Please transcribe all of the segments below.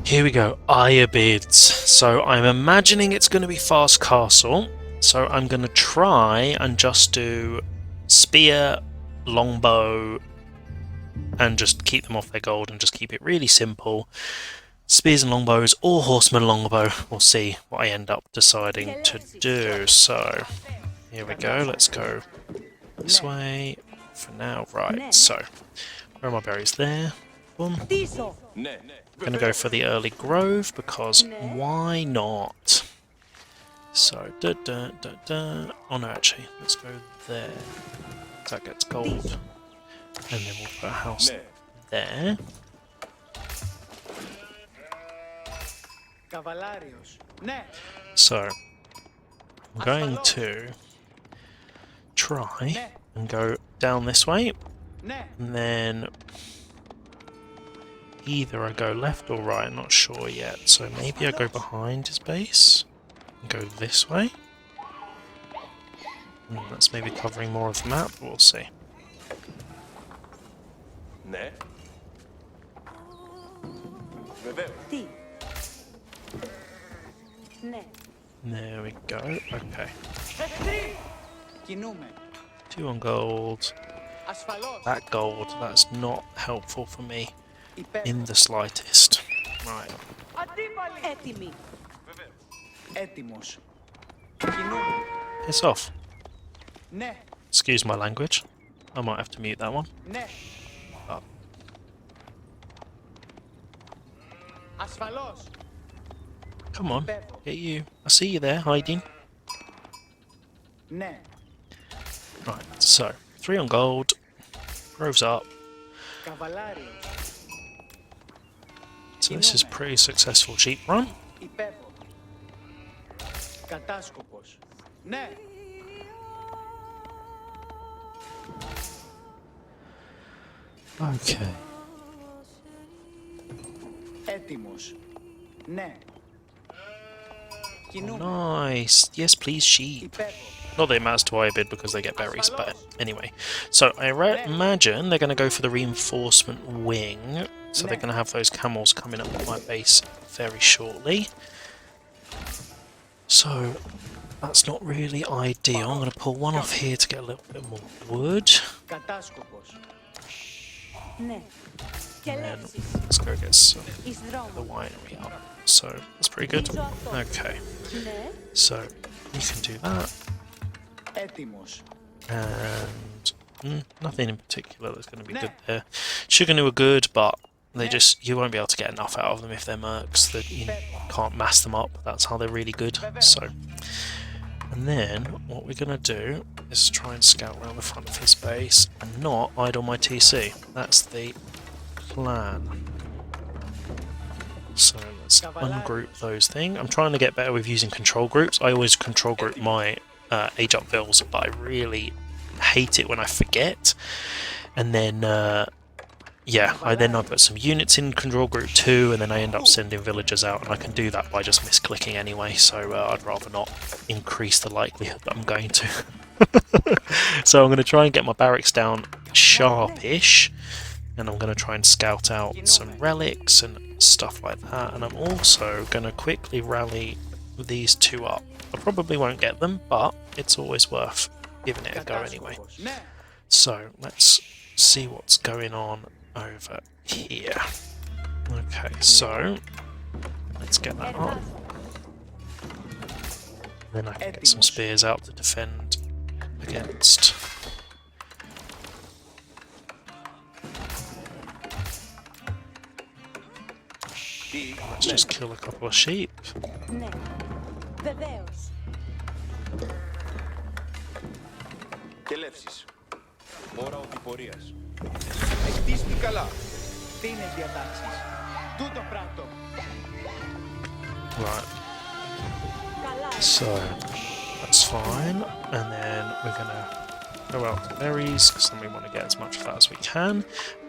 Here we go, Ayyubids. So I'm imagining it's going to be fast castle. So I'm going to try and just do spear, longbow, and just keep them off their gold and just keep it really simple. Spears and longbows or horseman longbow. We'll see what I end up deciding to do. So here we go. Let's go this way for now. Right, so where are my berries? There. Boom. I'm going to go for the early grove because why not? So, oh no, actually, let's go there. That gets gold. And then we'll put a house there. So, I'm going to try and go down this way. And then either I go left or right, I'm not sure yet. So maybe I go behind his base and go this way. And that's maybe covering more of the map, but we'll see. There we go, okay. 2 on gold. That gold, that's not helpful for me in the slightest. Right. Piss off. Excuse my language. I might have to mute that one. Oh. Come on, get you. I see you there, hiding. Right, so 3 on gold. Groves up. So this is a pretty successful sheep run. Okay. Nice. Yes, please, sheep. Not that it matters to Ayyubid because they get berries, but anyway. So I imagine they're going to go for the reinforcement wing. So they're going to have those camels coming up at my base very shortly. So that's not really ideal. I'm going to pull one off here to get a little bit more wood. And then let's go get some the winery up. So that's pretty good. Okay. So you can do that. And nothing in particular that's going to be good there. Shuganu are good, but they just, you won't be able to get enough out of them if they're mercs. That you can't mass them up. That's how they're really good. So, and then what we're going to do is try and scout around the front of his base and not idle my TC. That's the plan. So let's ungroup those things. I'm trying to get better with using control groups. I always control group my age up vills, but I really hate it when I forget. And then yeah, I put some units in control group 2, and then I end up sending villagers out, and I can do that by just misclicking anyway, so I'd rather not increase the likelihood that I'm going to. So I'm going to try and get my barracks down sharpish, and I'm going to try and scout out some relics and stuff like that, and I'm also going to quickly rally these 2 up. I probably won't get them, but it's always worth giving it a go anyway. So let's see what's going on over here. Okay, so let's get that up. Then I can get some spears out to defend against. Let's just kill a couple of sheep. Right. So that's fine, and then we're gonna go out to berries because then we want to get as much of that as we can.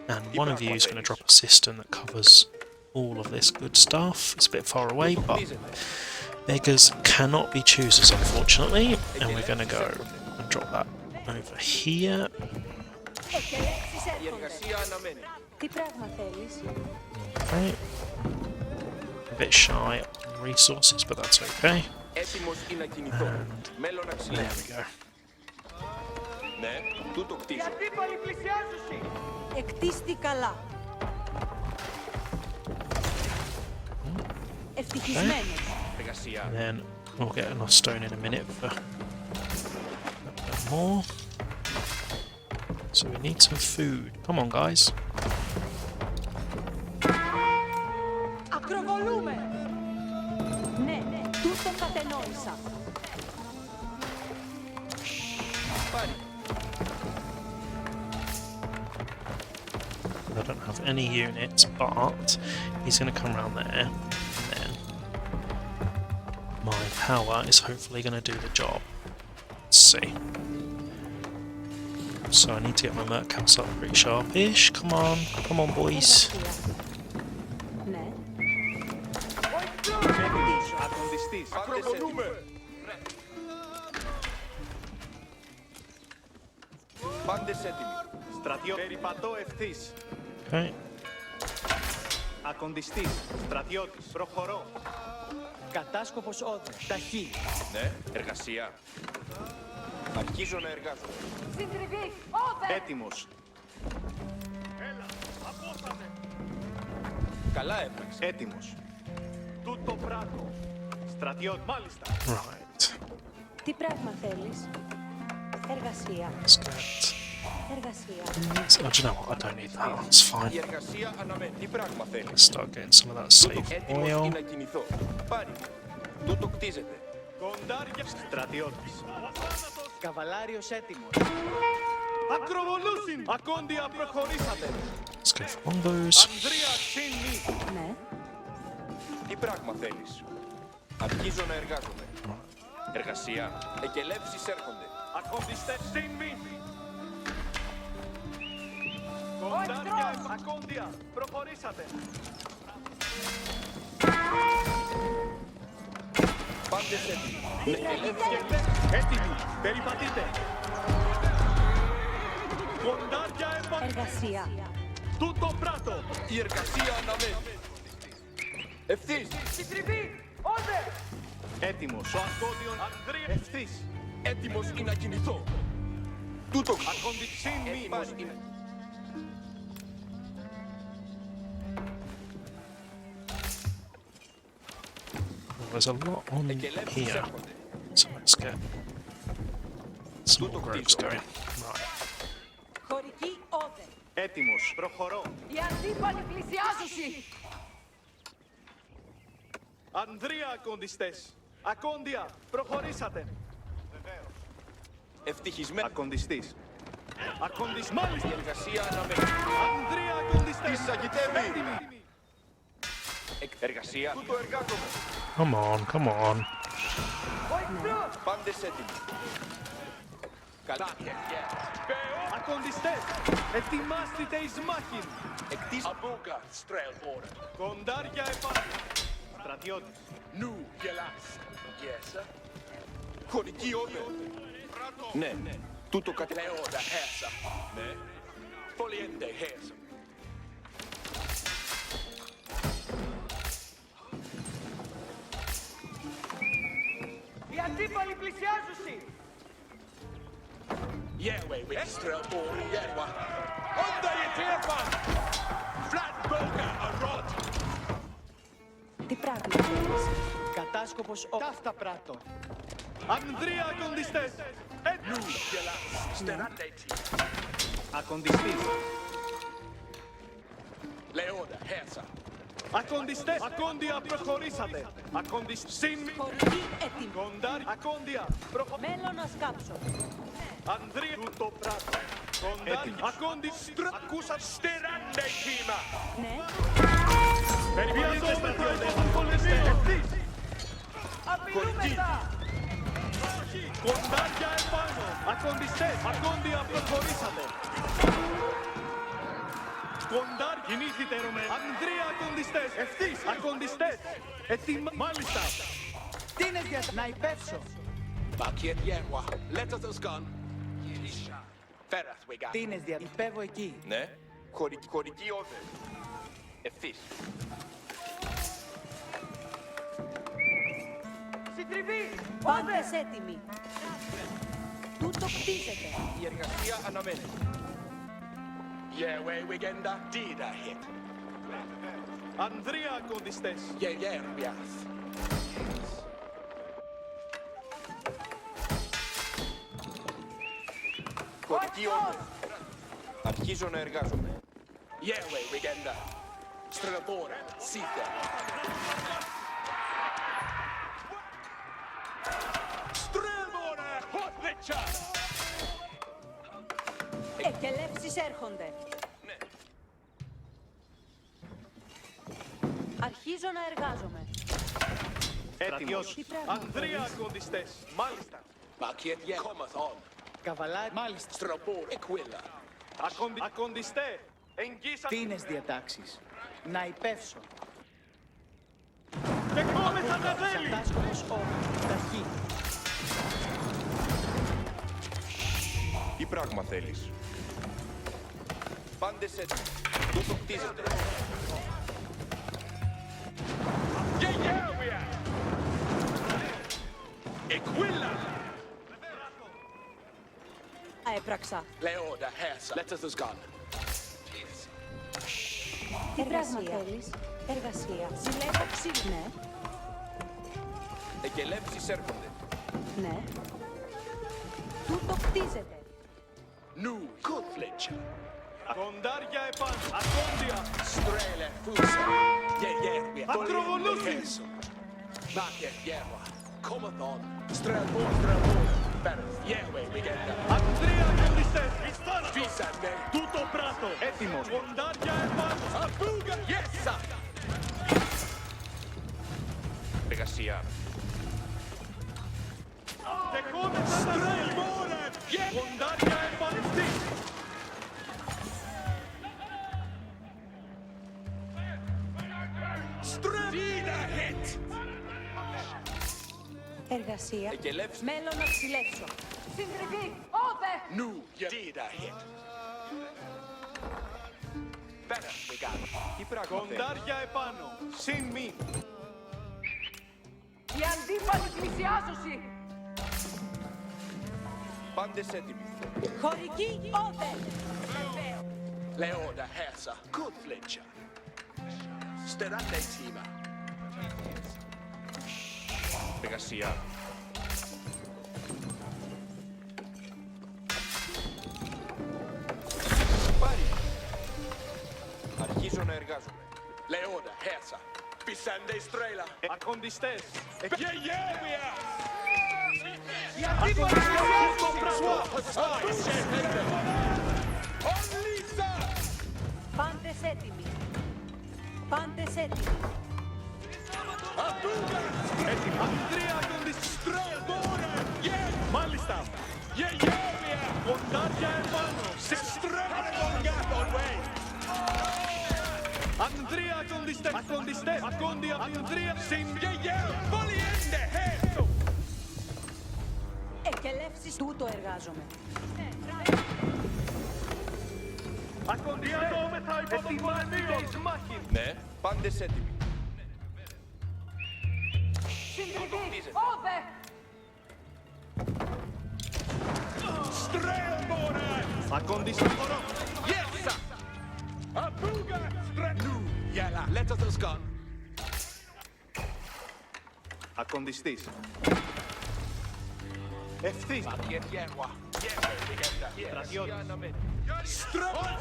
And one of you is going to drop a cistern that covers all of this good stuff. It's a bit far away, but beggars cannot be choosers, unfortunately. And we're going to go and drop that over here. Okay. A bit shy on resources, but that's okay. And there we go. Okay. And then we'll get enough stone in a minute for a bit more. So we need some food. Come on, guys. I don't have any units, but he's going to come around there, and then my power is hopefully going to do the job. Let's see. So I need to get my Merc House up pretty sharpish. Come on boys. Okay. Ακοντιστής, στρατιώτης, προχωρώ. Κατάσκοπος όδε, ταχύ. Ναι, εργασία. Αρχίζω να εργάζομαι. Συντριβή, όδε! Έτοιμος. Έλα, απόσταμε. Καλά έπραξε. Έτοιμος. Τούτο πράτο. Στρατιώτη, μάλιστα. Right. Τι πράγμα θέλεις? Εργασία. Let's get... Εργασία. Oh, do you know what? I don't need that. It's fine. Η εργασία αναμένει. Τι πράγμα θέλεις? Let's start getting some of that slave Έτοιμος oil. να κινηθώ. Πάρει. Τούτο κτίζεται. Κοντάρια. Στρατιώτης. Καβαλάριος έτοιμος. Ακροβολούσιν. Ακόντια προχωρήσατε. Let's go for longbows. Ανδρία ξύνη. Ναι. Τι πράγμα θέλεις? Αρχίζω να εργάζομαι. Εργασία. Εκελεύσεις έρχονται. Ακόντιστε ξύνη. Κοντάρια. Ακόντια. Προχωρήσατε. Πάντες έτοιμοι. Έτοιμοι. Περιπατείτε. Κοντάρια Εργασία. Τούτο πράτο. Η εργασία αναμένει. Ευθύς. Συντριβή, όδε! Έτοιμος. Ο Ακόντιον Ανδρία. Ευθύς. Έτοιμος είναι να κινηθώ. Τούτο Ακόντιξιν έτοιμος είναι. There's a lot on Εκελεύσεις here. έρχονται. So let's get some more groves going. Right. Χωρική, όδε! Έτοιμος. Προχωρώ. Οι αντίπαλοι πλησιάζουσι! Ανδρία ακοντιστές. Ακόντια. Προχωρήσατε. Ευτυχισμένο. Ακοντιστής. Ακοντιστής. Μάλιστα. Η εργασία αναμένει. Ανδρία ακοντιστές. Εισαγητεύει. Έτοιμοι. Εργασία. Τούτο εργάζομαι. Come on. Πάντες έτοιμοι. Καλά. Ακοντιστές. Ετοιμάστητε εις μάχην. Εκτίς. Αμπούκα. Στρέλ. Κοντάρια επάνω. Στρατιώτης. Νου. Γελάς. Yes. Χωρική όδε. Ναι. Τούτο κατελαιόδα. Χέρσα. Ναι. Φολιέντε. Χέρσα. Οι αντίπαλοι πλησιάζουσι! Järve with Strelborg i Järva. Under i träffan! Flat boga a rod! Τι πράγμα θέλεις? Κατάσκοπος ο... Ταύτα πράτο. Ανδρία ακοντιστές. Nu gelas. Sterandeti. Ακοντιστής. Leoda. Hersa. Ακοντιστές. Ακόντια προχωρήσατε. Ακοντιστήν. Χωρική, έτοιμη. Κοντάρια. Ακόντια. Προχωρήσατε. Μέλο να σκάψω. Ανδρία τούτο πράτο. Κοντάρια. Ακόντιστρα. Ακούσατε. Sterandeti. Ναι. Περιποιάζω στρατιώτες. Ακοντιστές. Απειλούμετα! Κοντάρια επάνω. Ακοντιστές. Ακόντια προχωρήσατε. Κοντάρια. Κινήθητε Ρωμέ. Ανδρία ακοντιστές. Ευθύς. Ακοντιστές. Ετοιμα... Μάλιστα. Τι είναι για να υπεύσω. Bakjet Järva. Let us gun. Ferrat we got. Τι είναι για υπεύω εκεί. Ναι. Χωρική όδε. Ευθύς. Πάντες έτοιμοι. Τούτο κτίζεται. Η εργασία αναμένεται. Yeah, way we get that dida hit. Ανδρεία κοντιστές. Yeah, yes. Κωδική όρου. Αρχίζω να εργάζομαι. Yeah, way we get that. Στρελατόρε, σίτε. Στρελατόρε, χωτλίτσα. Εκελεύσεις έρχονται. Ναι. Αρχίζω να εργάζομαι. Έτοιμος. Τι πράγμα, Ανδρεία κοντιστές. Μάλιστα. Μακιέτ, κόμαθον. Καβαλάρι. Μάλιστα. Στραπόρ, εκουίλα. Ακοντιστέ. Εγγύσα. Τίνες διατάξεις. Να υπεύσω. Δεχόμεθα τα τέλη. Κατάσκοπος όρου. Ταχύ. Τι πράγμα θέλεις. Πάντες έτοιμοι. Τούτο κτίζεται. Γεγεύεια! Εκουίλα! Έπραξα. Λεόντα, χέσα. Let's us gone. Τι πράγμα θέλεις. Εργασία. Ζηλεύω ξύλι. Ναι. Εκελεύσεις έρχονται. Ναι. Τούτο κτίζεται. Νου, κούτλιτσα. Κοντάρια επάνω. Ακόντια. Στρέλε, φούσα. Γεγεύεια. Ακροβολούσεις. Μάκε, γεύα. Κόμαθον. Στρελμπόρ. Πέρας. Γεύε, μηγέντα. Ανδρεία κοντιστές. Εις θάνατος. Φύσανε. Τούτο πράτο. Έτοιμος. Κοντάρια επάνω. Αφούγα. Γέσσα. Εργασία. Δεχόμεθα τα τέλη. Κοντάρια επάνω. Ευθύς. Στραβίδα hit. Εργασία. Εκελεύσεις. Μέλλον να ξυλεύσω. Συντριβή. Όδε. Νου, γίδα hit. Πέρα, μεγάλο. Τι πράγμα θέλει. Κοντάρια επάνω. Συν μη. Η αντίπαλη πλησιάζωση. Πάντες έτοιμοι. Χωρική. Όδε. Λεόντα, χέσα. Κούτλιτσα. Στεράτε τίμα. Εργασία. Πάρει. Αρχίζω να εργάζομαι. Λεόντα, χέσα. Πισάντε στρέλα. Ακοντιστές. Γεγεύεια! Η αντίπαλη Ολίσσα! Πάντες έτοιμοι. Πάντες έτοιμοι. Αφούγα! Έτοιμοι. Ανδρεία κοντιστές. Στρέλμπορε! Μάλιστα. Γεγεύεια! Κοντάρια επάνω. Σε στρέφανε τον γάτον, βέι! Ανδρεία κοντιστές. Ακοντιστές. Ακόντια. Ανδρεία. Συν. Γεγεύεια! Πολυέντε, χέσο! Εκελεύσεις. Τούτο εργάζομαι. Ακόντια. Δεχόμεθα υπό τον πολεμείο εις μάχην. Ναι, πάντες έτοιμοι. Συντριβή. Όδε. Στρέλμπορε! Ακόντιστες. Γέσσα! Αφούγα! Στρέλου! Γέλα, let's us gone. Ακοντιστής. Ευθύς. Γεγεύεια! Στρατιώτης. Στρέλμπορε!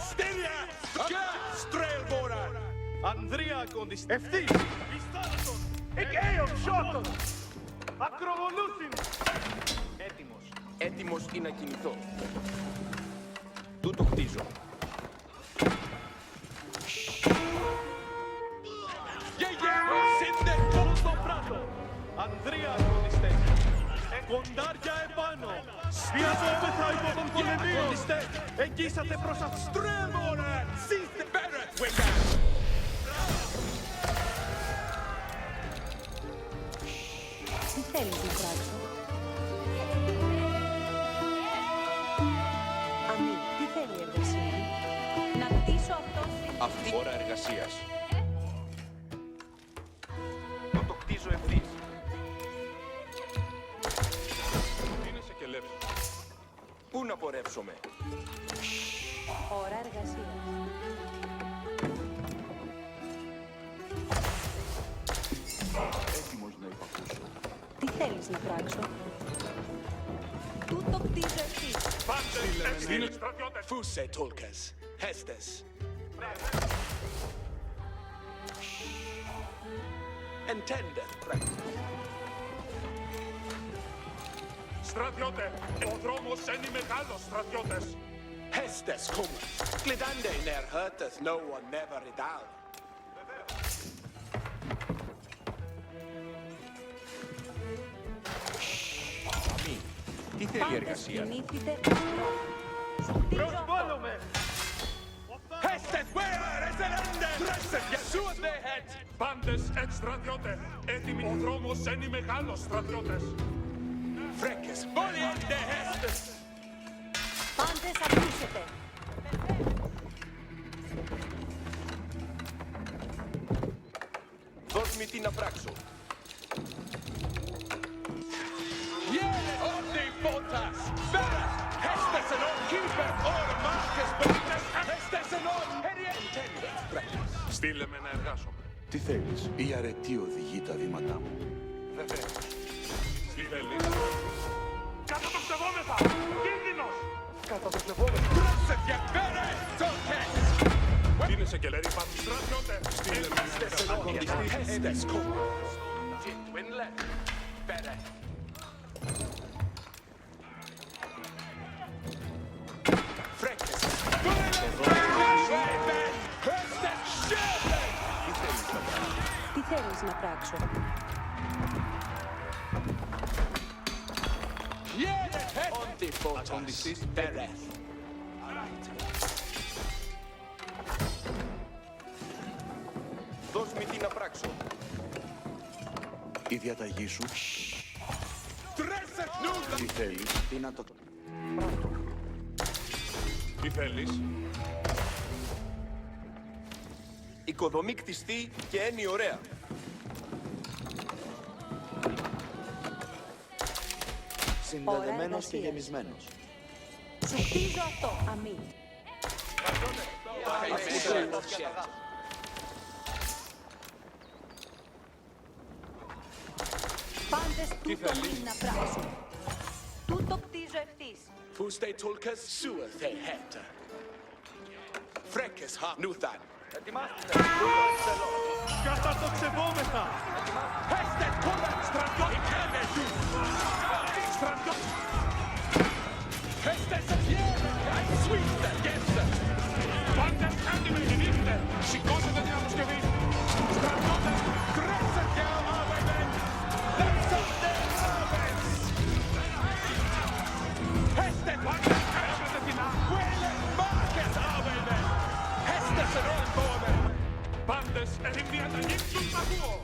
Στρέλμπορε! Ανδρεία ακοντιστές. Ευθύς. Εις θάνατον. Εκαίων σώτων. Ακροβολούσιν. Έτοιμος. Έτοιμος ή να κινηθώ. Τούτο χτίζω. Γεγεύεια! Σύντε! Τούτο πράτο. Ανδρεία ακοντιστές. Κοντάρια επάνω. Πιαζόμεθα υπό τον πολεμείο. Ακοντιστές. Εγγύσατε προς αυτούς. Στρέλμπορε! Σύστε! Πέρα! Βεγά! Τι θέλεις να πράξω. Αμή, τι θέλει η εργασία. Να κτίσω αυτό. Αυτή ώρα εργασίας. Το κτίζω ευθύς. να πορεύσουμε. Ώρα εργασίας. Έτοιμος να υπακούσω. Τι θέλεις να πράξω? Τούτο κτίζω ευθύς. Φούσε τόλκας. Χέστες. Entended. Στρατιώτε, ο δρόμος είναι μεγάλος, στρατιώτες. Hestes kommer. Glidande när hörtes no one never idal. Τι θέλει η εργασία? Κινήθητε. Προσβάλλομαι! Hestes, where is it ended? Dressen, jesús de het. Πάντες εκ στρατιώτε, έτοιμοι. Ο δρόμος είναι μεγάλος, στρατιώτες. Fräckes, voljende hestes. Πάντες ακούσετε. Δώσ' μου τι να πράξω. Jene ordi botas! Bära! Hästesen on keeper or Marcus Bonus! Hästesen on Intended! Στείλε με να εργάσομαι. Τι θέλεις? Η αρετή οδηγεί τα βήματά μου. Βεβαίως. Τι θέλεις? Κατατοξευόμεθα! Κίνδυνος! Κατατοξευόμεθα! Dressen, jag bära! Tolkes! Είναι σε κελέρι πάνω, στρατιώτε! Στείλε με να Hästesen εργάσομαι. on Hästes kommer! Twinle! Bära! Fräckes! Hästes köper! Τι θέλεις να πράξω? Jene Ontifotas! Bära! Δώσ' μου τι να πράξω. Η διαταγή σου. Dressen nu! Τι θέλεις? Τι να το... Τι θέλεις? Οικοδομή κτιστή και έννοια ωραία. Συνδεδεμένος και εργασίας. γεμισμένος. Σου κτίζω αυτό. Αμήν. Πάντες τούτο μην να πράξουν. Τούτο κτίζω ευθύς. Fuste tolkas suer the hette. Fräckes ha nuthan. Κατατοξευόμεθα! Hästet kommer! Stratjot! Stratjot! Hästet som jävel! Ein sweeter gäster! Πάντες έτοιμοι, κινήστε! Σηκώσετε την αποσκευή! Stratjot! Dressen ja arbeiten! Langsam der Arbeits! Hästet! Έσβετε την άκρη! Welle Markes arbeiten! Hästet som rollbågen! Πάντες έτοιμοι, διαταγή τους ακούω!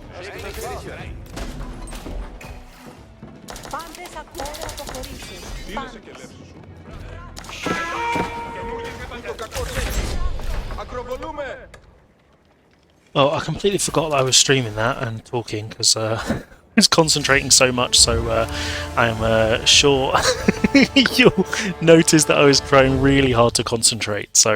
Πάντες ακούω αποχωρήσεις. Είναι σε Πάντες. κελεύσεις σου. Καινούργιες Το διαταγές. κακό τέτοιο! Ακροβολούμε! Well, I completely forgot that I was streaming that and talking because I was concentrating so much. So I'm sure you'll notice that I was trying really hard to concentrate. So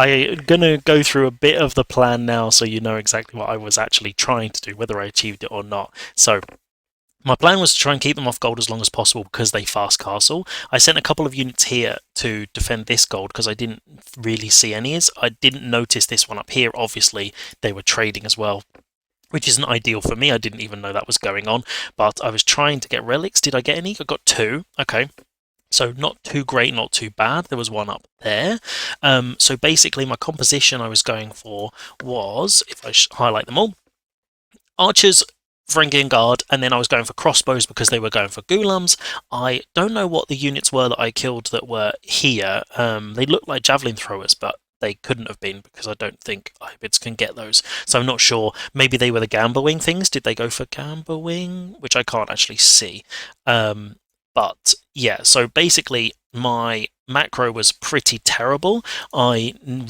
I'm gonna go through a bit of the plan now, so you know exactly what I was actually trying to do, whether I achieved it or not. So. My plan was to try and keep them off gold as long as possible because they fast castle. I sent a couple of units here to defend this gold because I didn't really see any. I didn't notice this one up here. Obviously, they were trading as well, which isn't ideal for me. I didn't even know that was going on. But I was trying to get relics. Did I get any? I got 2. Okay. So not too great, not too bad. There was one up there. So basically, my composition I was going for was, if I highlight them all, archers, Varangian Guard, and then I was going for crossbows because they were going for Ghulams. I don't know what the units were that I killed that were here. They looked like javelin throwers, but they couldn't have been because I don't think Ayyubids can get those. So I'm not sure. Maybe they were the Gamba Wing things. Did they go for Gamba Wing? Which I can't actually see. But yeah, so basically my macro was pretty terrible. I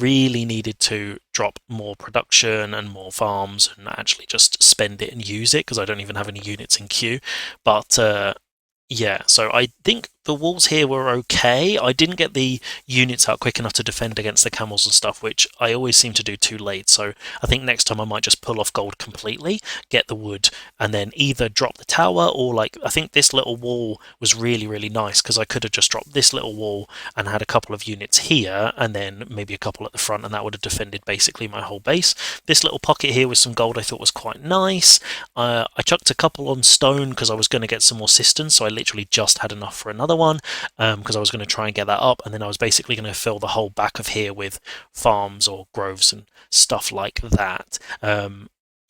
really needed to drop more production and more farms and actually just spend it and use it because I don't even have any units in queue. But yeah, so I think the walls here were okay. I didn't get the units out quick enough to defend against the camels and stuff, which I always seem to do too late. So I think next time I might just pull off gold completely, get the wood, and then either drop the tower or like, I think this little wall was really, really nice because I could have just dropped this little wall and had a couple of units here and then maybe a couple at the front, and that would have defended basically my whole base. This little pocket here with some gold I thought was quite nice. I chucked a couple on stone because I was going to get some more cisterns, so I literally just had enough for another one because I was going to try and get that up, and then I was basically going to fill the whole back of here with farms or groves and stuff like that.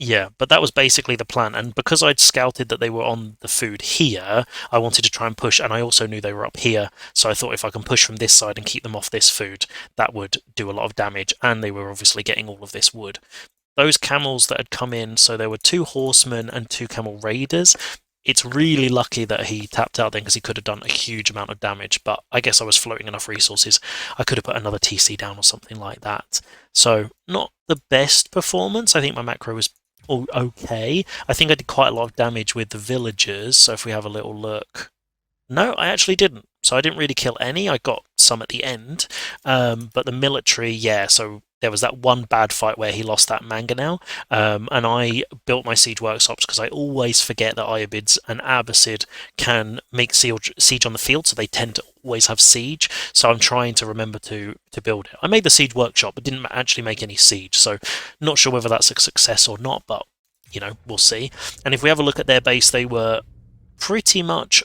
Yeah, but that was basically the plan, and because I'd scouted that they were on the food here, I wanted to try and push, and I also knew they were up here, so I thought if I can push from this side and keep them off this food, that would do a lot of damage, and they were obviously getting all of this wood. Those camels that had come in, so there were 2 horsemen and 2 camel raiders. It's really lucky that he tapped out then because he could have done a huge amount of damage, but I guess I was floating enough resources. I could have put another TC down or something like that. So not the best performance. I think my macro was okay. I think I did quite a lot of damage with the villagers, so if we have a little look... No, I actually didn't. So I didn't really kill any. I got some at the end. But the military, yeah, so there was that one bad fight where he lost that mangonel, and I built my siege workshops because I always forget that Ayyubids and Abbasid can make siege on the field, so they tend to always have siege, so I'm trying to remember to build it. I made the siege workshop but didn't actually make any siege, so not sure whether that's a success or not, but you know, we'll see. And if we have a look at their base, they were pretty much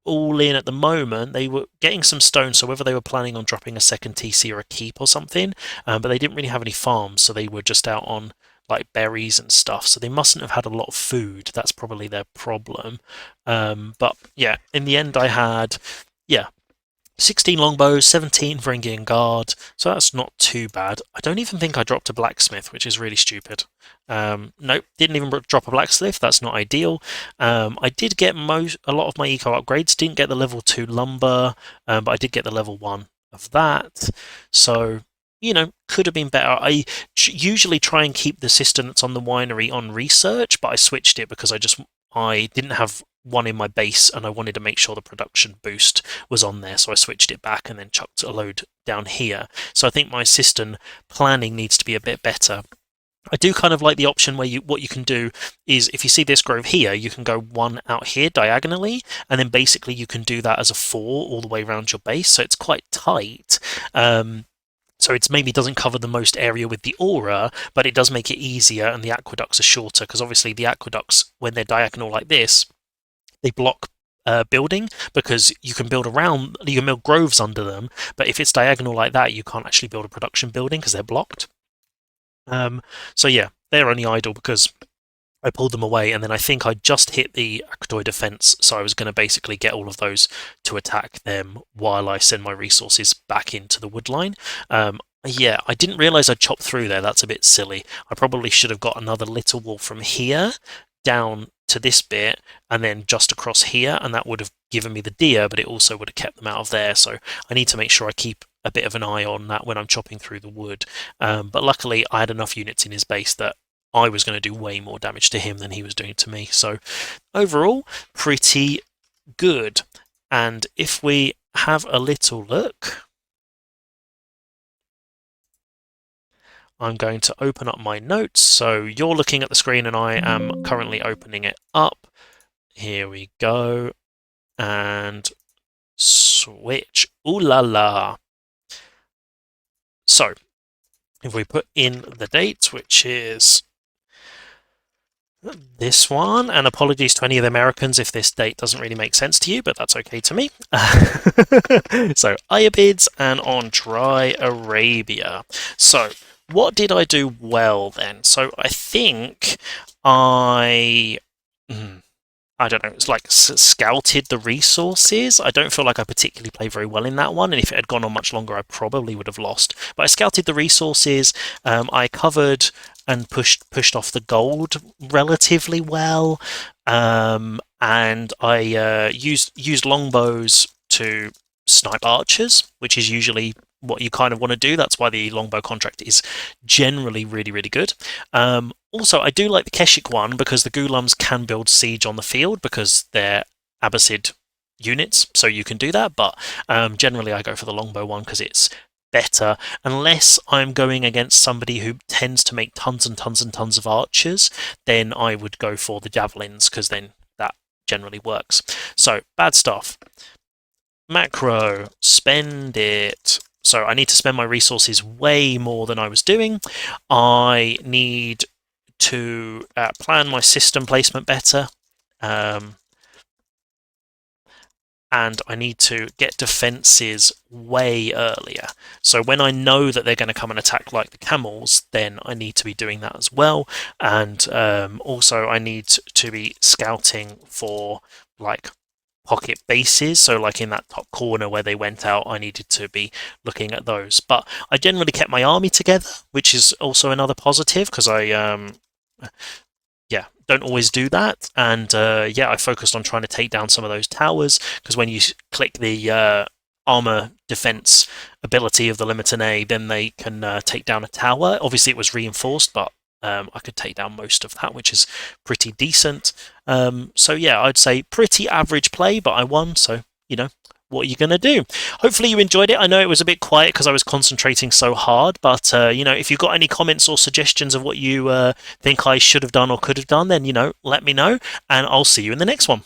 all in at the moment. They were getting some stone, so whether they were planning on dropping a second TC or a keep or something, but they didn't really have any farms, so they were just out on like berries and stuff, so they mustn't have had a lot of food. That's probably their problem. But yeah, in the end I had 16 longbows, 17 Varangian guard, so that's not too bad. I don't even think I dropped a blacksmith, which is really stupid. Nope, didn't even drop a blacksmith. That's not ideal. I did get a lot of my eco upgrades. Didn't get the level 2 lumber, but I did get the level 1 of that. So, you know, could have been better. I usually try and keep the system that's on the winery on research, but I switched it because I didn't have one in my base and I wanted to make sure the production boost was on there, so I switched it back and then chucked a load down here. So I think my system planning needs to be a bit better. I do kind of like the option where what you can do is, if you see this grove here, you can go one out here diagonally, and then basically you can do that as a 4 all the way around your base, so it's quite tight. So it maybe doesn't cover the most area with the aura, but it does make it easier, and the aqueducts are shorter, because obviously the aqueducts, when they're diagonal like this, they block building, because you can build groves under them, but if it's diagonal like that, you can't actually build a production building because they're blocked. So yeah, they're only idle because I pulled them away, and then I think I just hit the Akatoy defense, so I was going to basically get all of those to attack them while I send my resources back into the wood line. Yeah, I didn't realise I'd chopped through there. That's a bit silly. I probably should have got another little wall from here down to this bit and then just across here, and that would have given me the deer, but it also would have kept them out of there. So I need to make sure I keep a bit of an eye on that when I'm chopping through the wood. But luckily I had enough units in his base that I was going to do way more damage to him than he was doing to me. So overall, pretty good. And if we have a little look, I'm going to open up my notes. So you're looking at the screen and I am currently opening it up. Here we go. And switch. Ooh la la. So if we put in the date, which is this one, and apologies to any of the Americans if this date doesn't really make sense to you, but that's okay to me. So Ayyubids and on Dry Arabia. So what did I do well then? So I think I don't know, it's like scouted the resources. I don't feel like I particularly played very well in that one, and if it had gone on much longer, I probably would have lost. But I scouted the resources, I covered and pushed off the gold relatively well, and I used longbows to snipe archers, which is usually what you kind of want to do. That's why the longbow contract is generally really, really good. Also, I do like the Keshik one because the Ghulams can build siege on the field because they're Abbasid units, so you can do that, but generally I go for the longbow one because it's better, unless I'm going against somebody who tends to make tons and tons and tons of archers. Then I would go for the javelins because then that generally works. So bad stuff. Macro, spend it. So I need to spend my resources way more than I was doing. I need to plan my system placement better. And I need to get defenses way earlier. So when I know that they're going to come and attack like the camels, then I need to be doing that as well. And also I need to be scouting for like pocket bases. So like in that top corner where they went out, I needed to be looking at those. But I generally kept my army together, which is also another positive because I don't always do that, and I focused on trying to take down some of those towers, because when you click the armor defense ability of the Limited, then they can take down a tower. Obviously it was reinforced, but I could take down most of that, which is pretty decent. So yeah, I'd say pretty average play, but I won, so what are you going to do? Hopefully you enjoyed it. I know it was a bit quiet because I was concentrating so hard, but if you've got any comments or suggestions of what you think I should have done or could have done, then let me know, and I'll see you in the next one.